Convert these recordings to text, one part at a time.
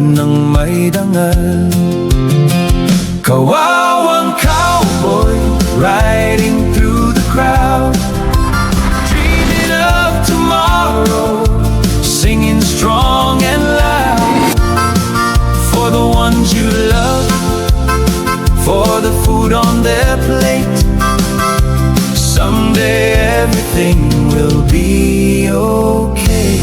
ng may dangal. Kawawang cowboy riding through the crowd, dreaming of tomorrow, singing strong and loud. For the ones you love, for the food on their plate, someday everything will be okay.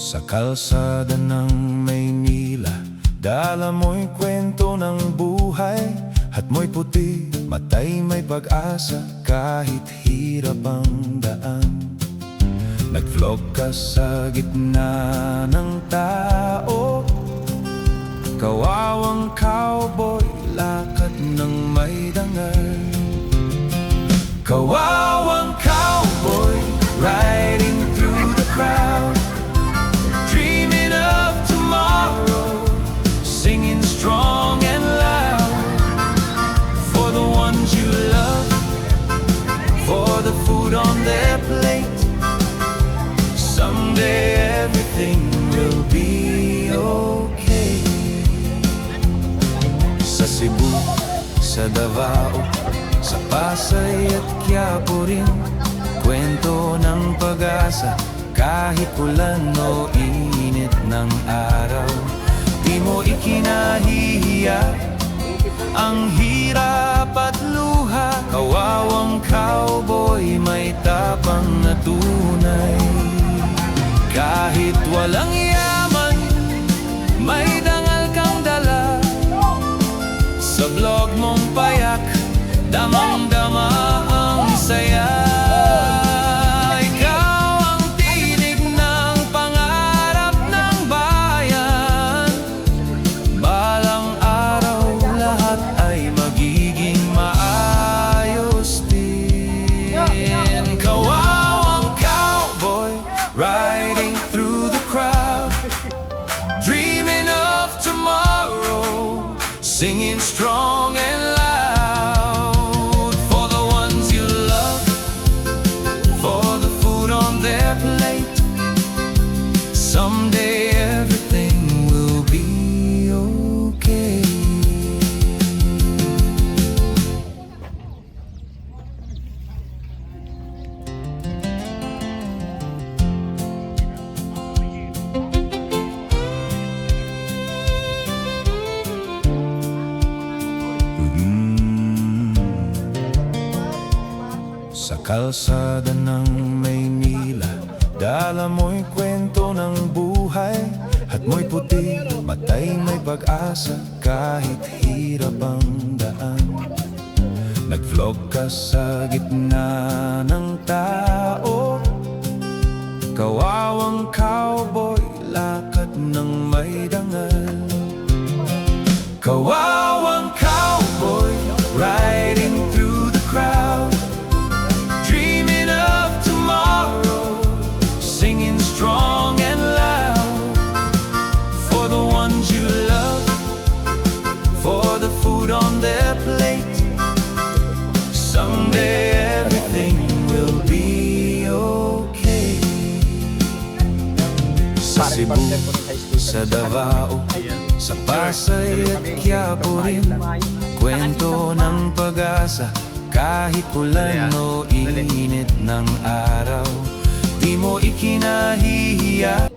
Sa kalsada ng Maynila, dala mo'y kwento ng buhay. Hat mo'y puti, matay may pag-asa, kahit hirap ang daan. Nag-vlog ka sa gitna ng tao, kawawang cowboy, lakad ng may dangal. Kawawang cowboy, riding through the crowd, dreaming of tomorrow, singing strong and loud, for the ones you love, for the food on their plate. Someday everything will be okay. Sa Cebu, sa Davao, sa Pasay at Quiapo rin, kwento ng pag-asa, kahit ulan o init ng araw. Di mo ikinahihiya ang hirap at luha. Kawawang cowboy, may tapang na tunay. Kahit walang yaman, may dangal kang dala. Sa vlog mong payak, damang-dama ang saya. Ikaw ang tinig ng pangarap ng bayan. Balang araw, lahat ay magiging maayos din. Kawawang cowboy, riding through the crowd, dreaming of tomorrow, singing strong and loud, for the ones you love, for the food on their plate. Someday everything will be okay. Sa kalsada ng Maynila, dala mo'y kwento ng buhay. Hat mo'y puti, matay may pag-asa, kahit hirap ang daan. Nag-vlog ka sa gitna ng tao, kawawang cowboy, lakad ng may dangal. Kawawang cowboy, riding through the crowd, dreaming of tomorrow, singing strong and loud, for the ones you love, for the food on their plate. Someday everything will be okay. Sa Cebu, sa Davao, sa Pasay at Quiapo rin, kwento ng pag-asa, kahit ulan o init ng araw. Di mo ikinahihiya.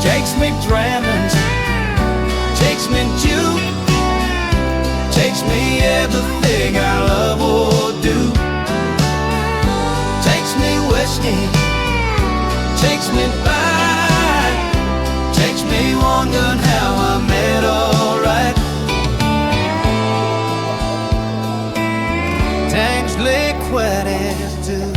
Takes me Drannings, takes me Duke, takes me everything I love or do. Takes me whiskey, takes me back, takes me wondering how I met alright. Takes liquid as too.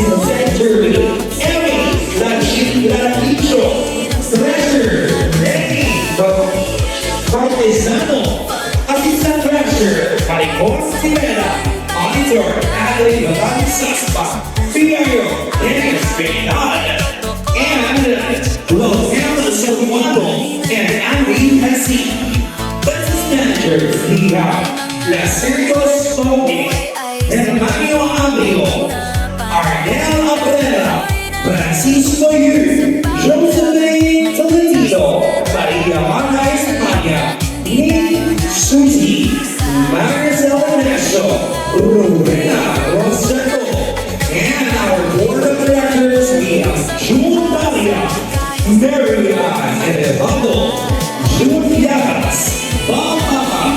is the center. Emmy Laticho, Treasure, Lenny Partizano, Assistant Treasure, Maricón Rivera, Auditor, Adeline Batang Saspa, Piayo, Dennis Bernal, and Rosella Salvador, and Andy Messi. Business managers, we have Lacerco Smoking, and Mario Amigo, Ardel Abrera, Francisco Yu, Josephine Tolentino, Maria Mara España, Nick Susi, Maricel Nacho, Rowena Rosero, and our board of directors, we have June Maria, Maria Edevaldo, June Yagas, Bob Papa,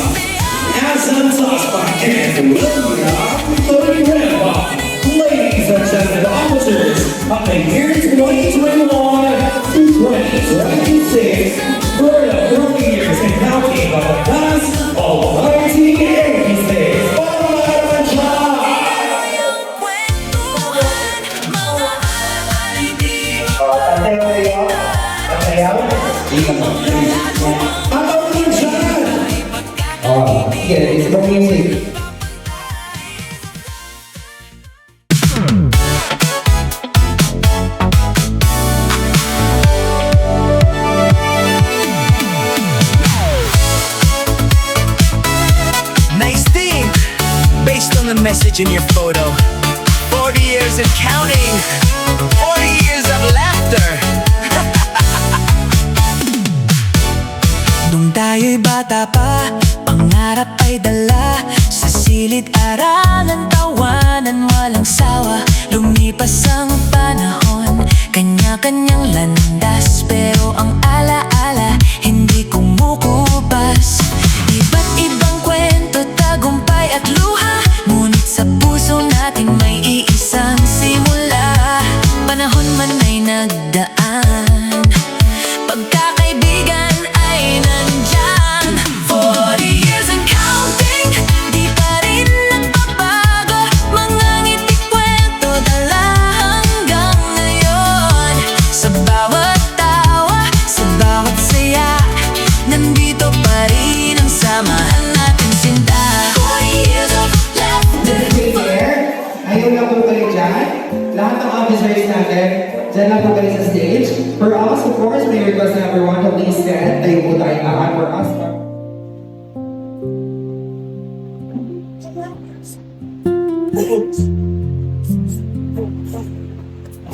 Asan Saspa, and William Torreva. Ladies and gentlemen, officers of the year 2021 to 2026, for the 40 years and counting of the class of 1986. It's more music. Nice theme, based on the message in your photo. 40 years and counting, 40 years of laughter. Nung tayo'y bata pa, pangarap ay dala. Sa silid-aralan, tawanan, walang sawa. Lumipas ang panahon, kanya-kanyang landas. Pero ang alaala, hindi kumukupas. Iba't ibang kwento, tagumpay at luha. Ngunit sa puso natin may iisang simula. Panahon man ay nagdaan, pagkakaibigan ay nandyan. 40 years and counting, di pa rin nagbabago. Mga ngiti, kwento, dala hanggang ngayon. Sa bawat tawa, sa bawat saya, nandito pa rin ang samahan natin sinta. 40 years of laughter. Ayun lang po kayo dyan. Lahat ng officers natin, dyan lang po kayo sa stage. For us, of course, may request na everyone to please stand. Tayo po tayong lahat for us.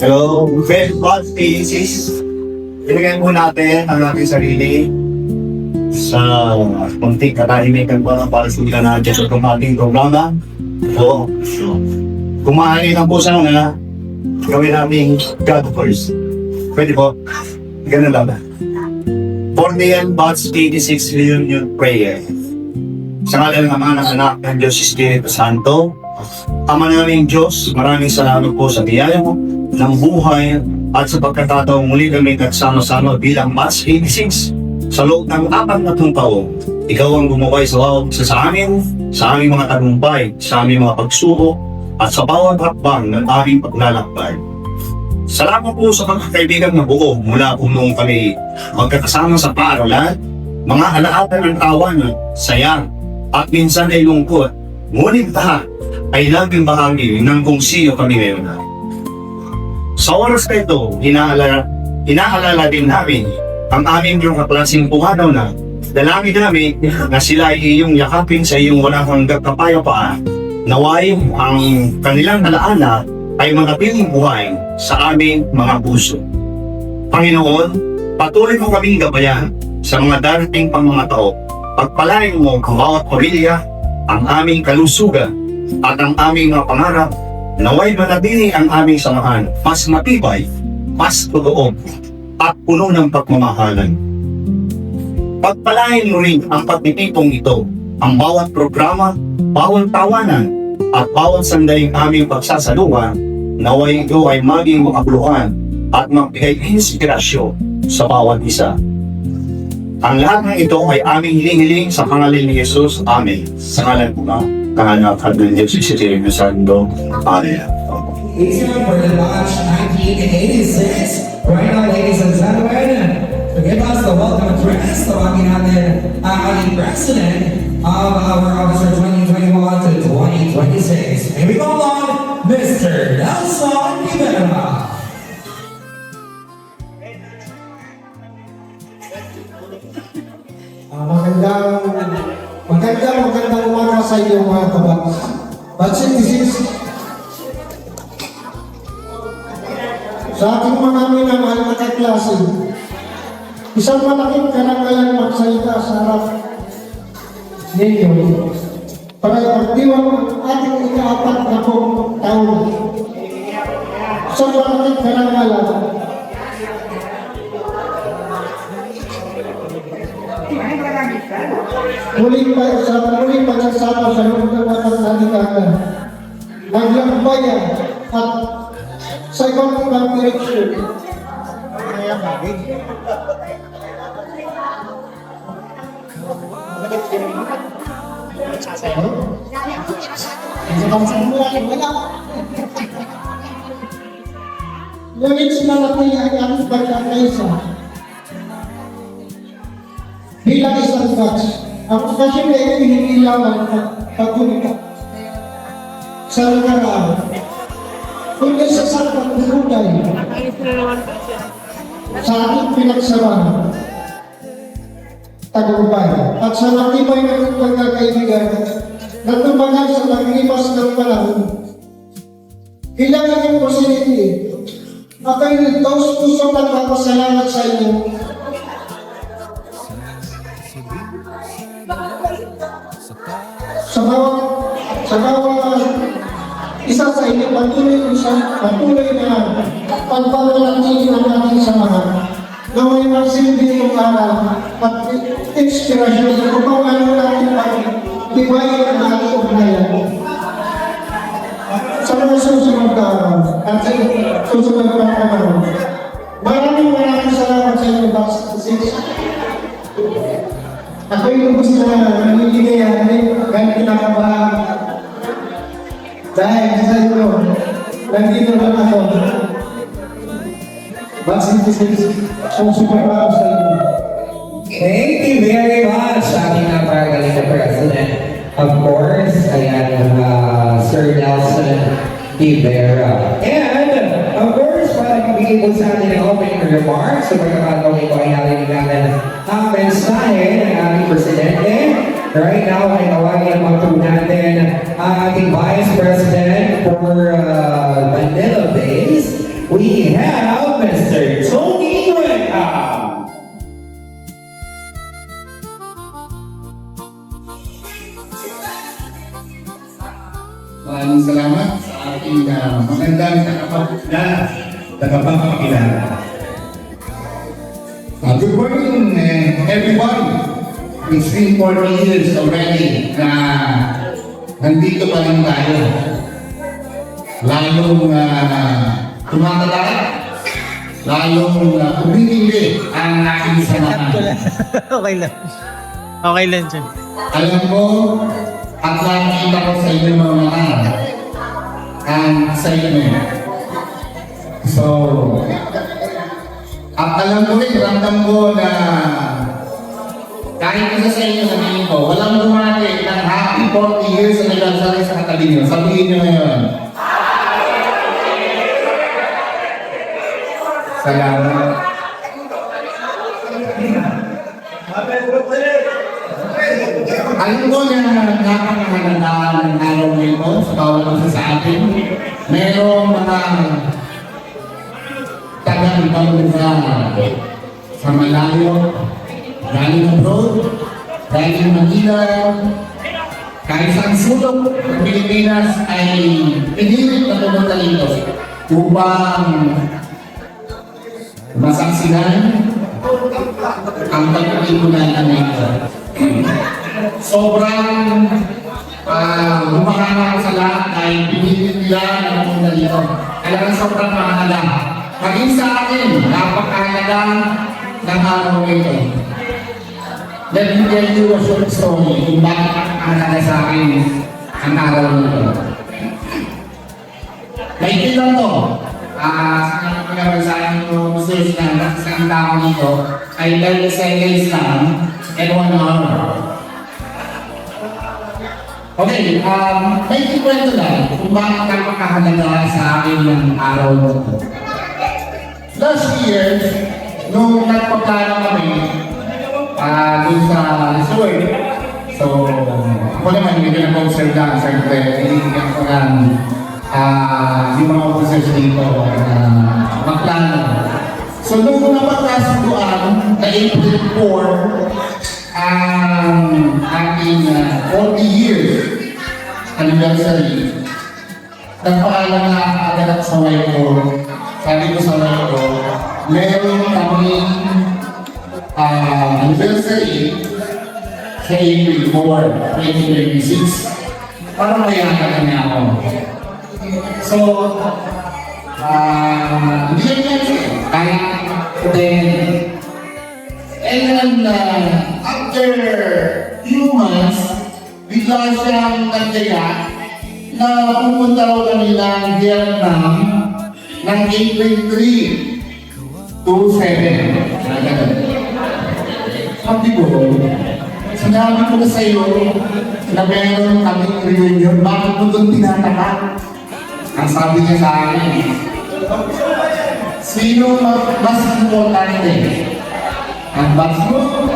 Hello, Best Buds Agencies. Ilagay po natin ang ating sarili sa munting katahimikan po para sila natin sa ating programa. So, kung maaari lang po sana, gawin namin God first. Pwede po? Ganun lang. For the Buds 86 Reunion Prayer. Sa ngalan ng mga anak ng Diyos Espiritu Santo, Ama naming Diyos, maraming salamat po sa biyaya mo ng buhay at sa pagkakataong muli kami nagsama-sama bilang Buds 86 sa loob ng 40 taon. Ikaw ang gumaway sa bawat isa sa amin, sa aming mga tagumpay, sa aming mga pagsubok, at sa bawat hakbang ng aming paglalakbay. Salamat po sa pagkakaibigan na buo mula po noong kami magkakasama sa paaralan, mga alaala ng tawanan, saya, at minsan ay lungkot. Ngunit lahat ay laging bahagi ng kung sino kami ngayon. Sa oras na ito, inaalala din namin ang aming iyong kaklaseng puhanaw na dalangin namin na sila ay iyong yakapin sa iyong walang hanggang kapayapaan. Naway ang kanilang alaala ay manatiling buhay sa aming mga puso. Panginoon, patuloy mo kaming gabayan sa mga darating pang mga tao. Pagpalain mo ang bawat pamilya, ang aming kalusugan, at ang aming mga pangarap. Naway manatili ang aming samahan, mas matibay, mas totoo, at puno ng pagmamahalan. Pagpalain mo rin ang pagtitipong ito, ang bawat programa, bawat tawanan, at bawat sandaling aming pagsasaluhan. Naway ito ay maging makabuluhan at magbigay inspirasyon sa bawat isa. Ang lahat ng ito ay aming hiling-hiling sa pangalan ni Jesus. Amen. Sa ngalan po ng Anak at ng Diyos Espiritu Santo. Amen. Easy one for the batch 1986. Right now, ladies and gentlemen, to give us the welcome address, tawagin natin ang ating president of our officer 2021 to 2026. May we call on Mr. Nelson Rivera. Magandang umaga sa inyo mga kabats. Batching disease. Sa ating mga minamahal na kaklase, isang malaking karangalan magsalita sa harap ninyo para ipagdiwang ang ating ika-4 na taon. Isang malaking karangalan. Muling pagsasama sa loob ng ating naligagan, naglakbayan at sa ibang direksyon. Ngunit sinalakay ang ating pagkakaisa. Bilang isang batch, ang okasyon ay hindi lamang pagkunika sa nakaraan, kundi sa isang pagkukulay sa ating pinagsamahan, tagumpay, at sa matibay ng pagkakaibigan na tumagal sa paglipas ng panahon. Kailangan yung positivity. Ako'y taos puso nagpapasalamat sa inyo. Sa bawat isa sa inyo patuloy na pagpapanatili ng ating samahan na may magsilbi ng aral at inspirasyon upang ano natin pag-tibayin ang ating ugnayan. Sa mga susunod na araw at sa susunod na araw, maraming salamat sa inyo, Box 6. Ako'y lubos na naniligayan kahit kinakabahan. Dahil sa inyo, nandito lang ako. Box 6, ang super proud sa inyo. Thank you very much, ating napakagaling na president. Of course, ayan, Sir Nelson Rivera. And, of course, para mabigay po sa atin ang opening remarks, sa pagkakataong ito ay narinig ang mensahe ng ating presidente. Right now, ay tawagin ang mga natin ang ating Vice President for Manila Base. We have Mr. Tony Graham. Maraming salamat sa ating magandang tagapagpakilala. Good morning, everyone. It's been 40 years already na nandito pa rin tayo. Lalong tumatala, lalong kumikili ang aking samahan. Okay lang. Okay lang dyan. Alam ko at nakikita ko sa inyo mga mga ang sa inyo. So, at alam ko rin, ramdam ko na kahit isa sa inyo sabihin ko, walang dumati ng happy 40 years na naglalasari sa katabi nyo. Sabihin nyo ngayon. Salamat. Alam ko na napakahalaga ng araw nito sa bawat isa sa atin. Merong mga taga-ibang lugar sa malayo, galing abroad, galing Manila, kahit saan sulok ng Pilipinas ay pinilit na pumunta dito upang masaksihan ang pagkakitunan namin ito. Sobrang humahanap sa lahat ay pinilit nila na pumunta dito. Kailangan sobrang mahalaga. Maging sa akin, napakahalaga ng araw ito. Let me tell you a short story kung bakit mahalaga sa akin ang araw nito. May lang to. Sinabi ko naman sa akin yung research na isang tao dito ay 30 seconds lang and 1 hour. Okay, may kikwento lang kung bakit napakahalaga sa akin yung araw na ito. Last year, nung nagpagkano kami dun sa resort, so ako naman hindi ko na-observe lang, siyempre, hindi ko lang yung mga officers dito magplano. So nung napagkasunduan na April 4, ang aking 40 years anniversary, nagpaalam na agad ako sa wife ko. Sabi ko sa wife ko, meron kaming anniversary sa April 4, 2026. Para mayakan niya ako. So, hindi ko yan siya. And then, after few months, bigla siyang nagkaya na pumunta raw kami ng Vietnam ng April 3 to 7. Sabi ko, sinabi ko na sa iyo na meron kaming reunion, bakit mo doon tinatakat? Ang sabi niya sa akin, sino mas importante? Ang batch mo?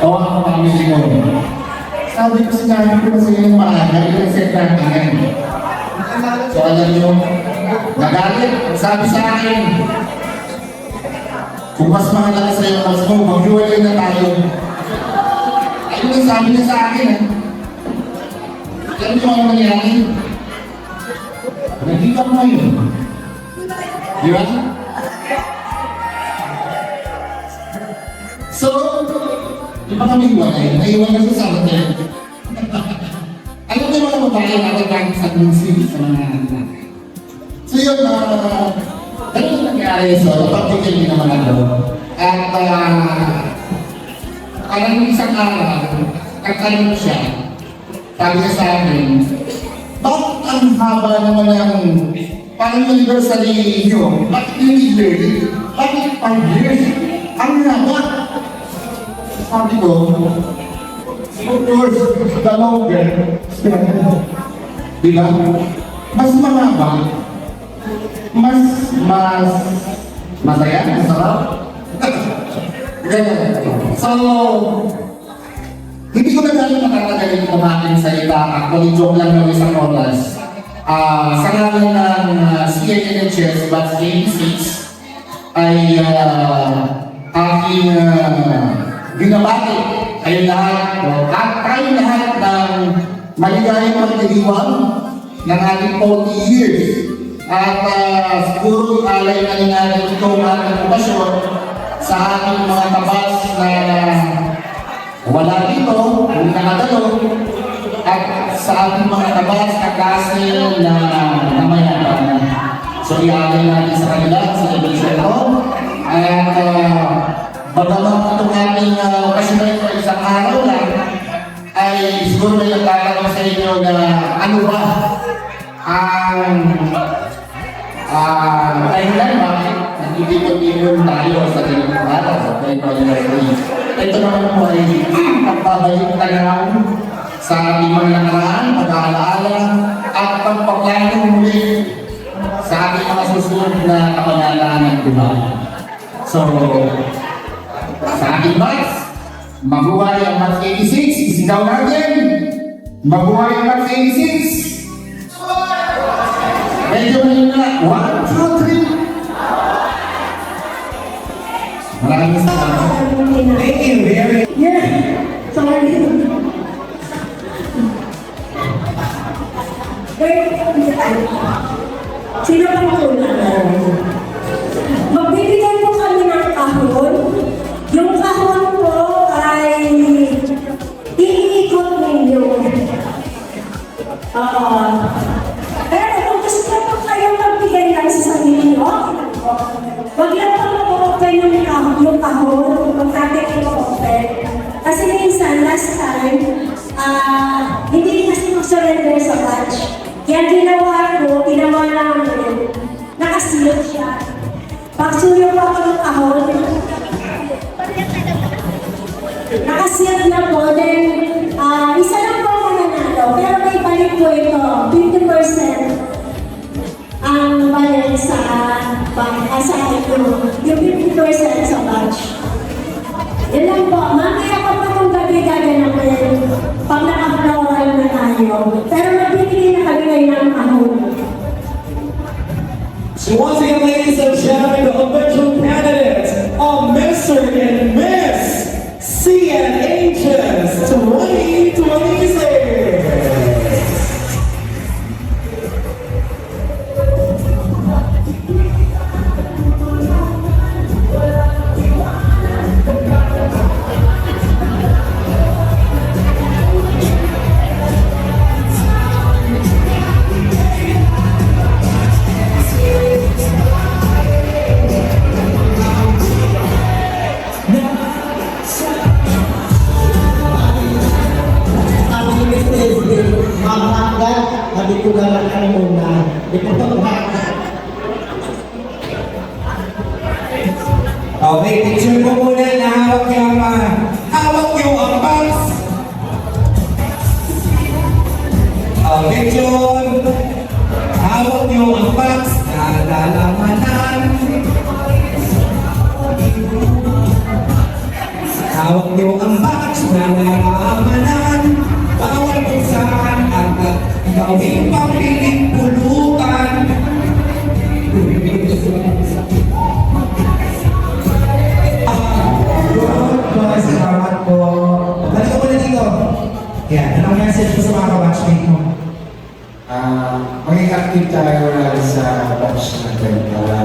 O ang family mo? Sabi ko sinabi ko na sa iyo maaga, yung secretary. So alam niyo, nagalit, sabi sa akin, kung mas mahalaga sa iyo mas mo, mag-iwalay na tayo. Ayun ang sabi niya sa akin. Alam niyo ano nangyari? Nagkita ko ngayon. Di ba? So, di ba kami iwalay? Naiwan na sa akin. Alam niyo mga babae natin sa munisip sa mga anak. So yun, ganun nangyari. So, napagpigil din naman ako. At, alam isang araw, nagtanong siya. Sabi niya sa akin, bakit ang haba naman ng parang anniversary niyo? Bakit hindi yearly? Bakit 5 years? Ang haba. Sabi ko, of course, the longer. Diba? Mas mahaba. Mas masaya, masarap. So, hindi ko na galing makakagaling kumain sa iba. Actually, joke lang ng isang oras. Sa ngalan ng CNNHS Batch 86 ay aking binabati kayo lahat at tayo lahat ng maligayang pagdiriwang ng ating 40 years. At siguro alay na rin natin itong ating okasyon sa ating mga tabas na wala dito, hindi nakadalo, at sa ating mga tabas na klase na namayaman. So ialay natin sa kanila, sa ibig at bagamat itong ating okasyon na ito isang araw lang, ay siguro may nagtatanong sa inyo na ano ba ang dahilan bakit nagtitipon-tipon tayo sa ganitong araw sa 2023. Ito naman po ay pagbabalik tanaw sa ating mga nakaraan, pag-aalaala at pagpaplano muli sa ating mga susunod na kapanalaan ng buhay. So, sa ating batch, mabuhay ang batch 86, isigaw natin! Mabuhay ang batch 86! Medyo ngayon na, 1, 2, 3! Maraming salamat. Thank you very much. Yeah, sorry. Sino pang kulang? Magbibigay po kami ng kahon. Yung kahon po ay iikot ninyo. Pero kung gusto po kayong magbigay lang sa sarili nyo, wag lang po mag-open yung kahon, mag-take yung open. Kasi minsan, last time, hindi kasi mag-surrender sa batch. Kaya ginawa ng nakasilot siya. Pagsuyo po ako ng kahon, nakasilot na po, then isa lang po ako nanalo, pero may balik po ito, 50% ang balik sa sa yung 50% sa batch. Yan lang po, mamaya pa po itong gabi gaganapin pag naka-floral na tayo. Pero magbibigay na kami ngayon ng kahon. So once again, ladies and gentlemen, the official candidates of Mr. and Miss CNHS 2026. Sabi ni Mr. Esdin, mahanggat, sabi ko na lang ang muna. Di ko ito mahanggat. Okay, picture mo muna na hawak yung ang box. Picture. Hawak yung ang box na lalamanan. Hawak yung ang box na lalamanan. Bawal kung saan at gawing papiling pulutan. Salamat po. Balik ko muna dito. Yan, anong message mo sa mga ka-batchmate mo? Maging active tayo lalo sa batch natin para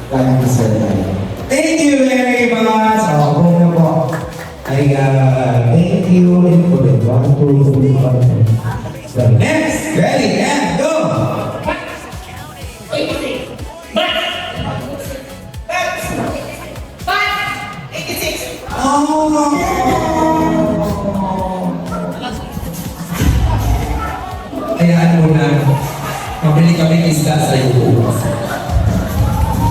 tayong masaya tayo. Thank you very much. Kung na po. Ay, thank you. One, two, three, four. Next, ready, and go! Hayaan mo na. Mabili kami isda sa iyo.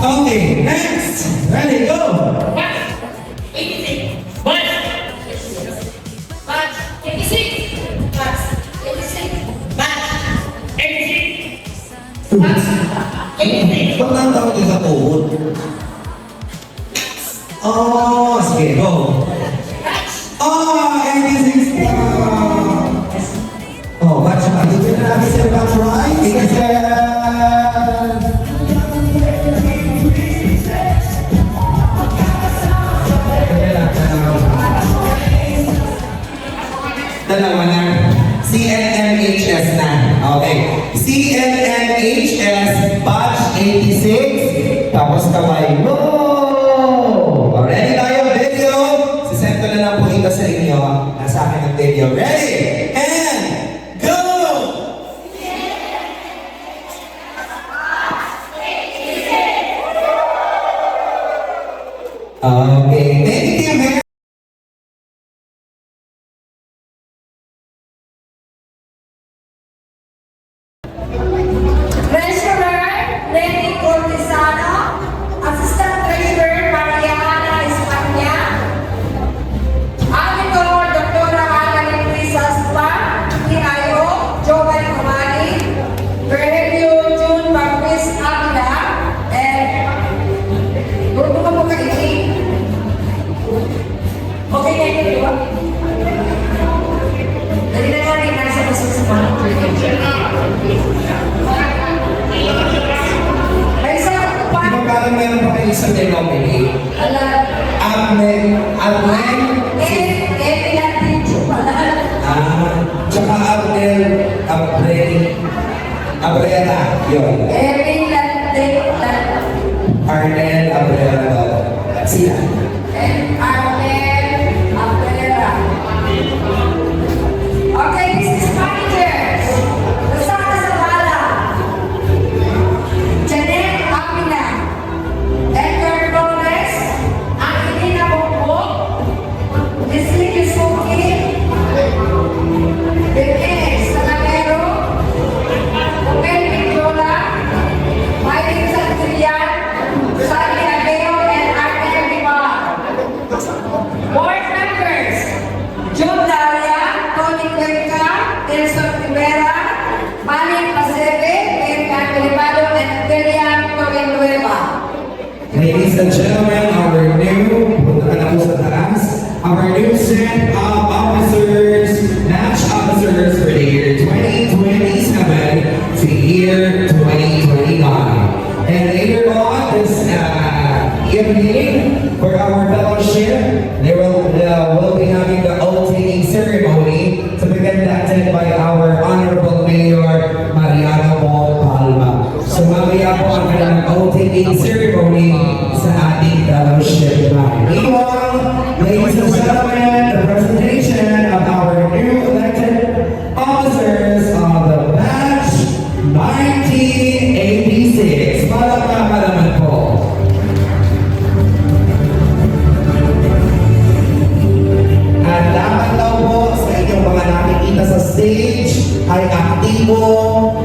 Okay, next. Ready, go! Ba't nang din sa tuhod? Oh, sige, go. Oh, 86 Oh, batch ba? Dito na natin sa batch right? 87 Dalawa na. CNMHS na. Okay. CNMHS batch 86. Tapos kamay mo. Ready tayo? Video. Sisend ko na lang po ito sa inyo. Nasa akin ang video. Ready? And go! Okay. Thank you, man. Treasurer, Lenny Cortesano. Assistant Treasurer, Mariana Espanya. Auditor, Dr. Ana Prisas Pa. PIO, Joel Kumari. Preview, June Baptist Avila. And grupo ka mo kaili. Okay, thank you. Dali na nga rin nasa busog sa mga ay, sa Di pa. ba parang meron pa kayo isang denominate? Ala, Abner, tsaka Abrera, yun. Arnel Abrera, sila. Okay, business managers. Lasada Zavala. Janet Amina. Edgar Flores. Angelina Bongbo. Leslie Kisuki. Benes Salamero. Miguel Victola. Mylene Santeria. ladies and gentlemen, our new, punta ka na po sa taas, our new set of officers, match officers for the year 2027 to year 2029. And later on this evening, for our fellowship, they will be having the oath-taking ceremony to be conducted by our Honorable Mayor Mariano Mo Palma. So mamaya po ang kanilang oath-taking ceremony sa ating fellowship night. Meanwhile, ladies and gentlemen, the presentation of our new elected officers of the batch 1986. Palakpakan naman po. At dapat daw po sa inyong mga nakikita sa stage ay aktibo,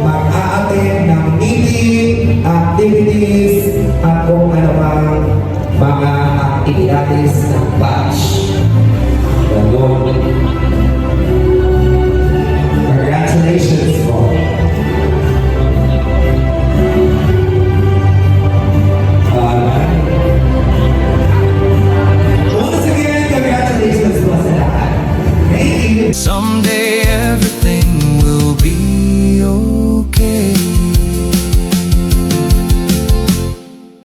mag-a-attend ng meeting, activities, at kung ano pang mga activities ng batch. Ganun.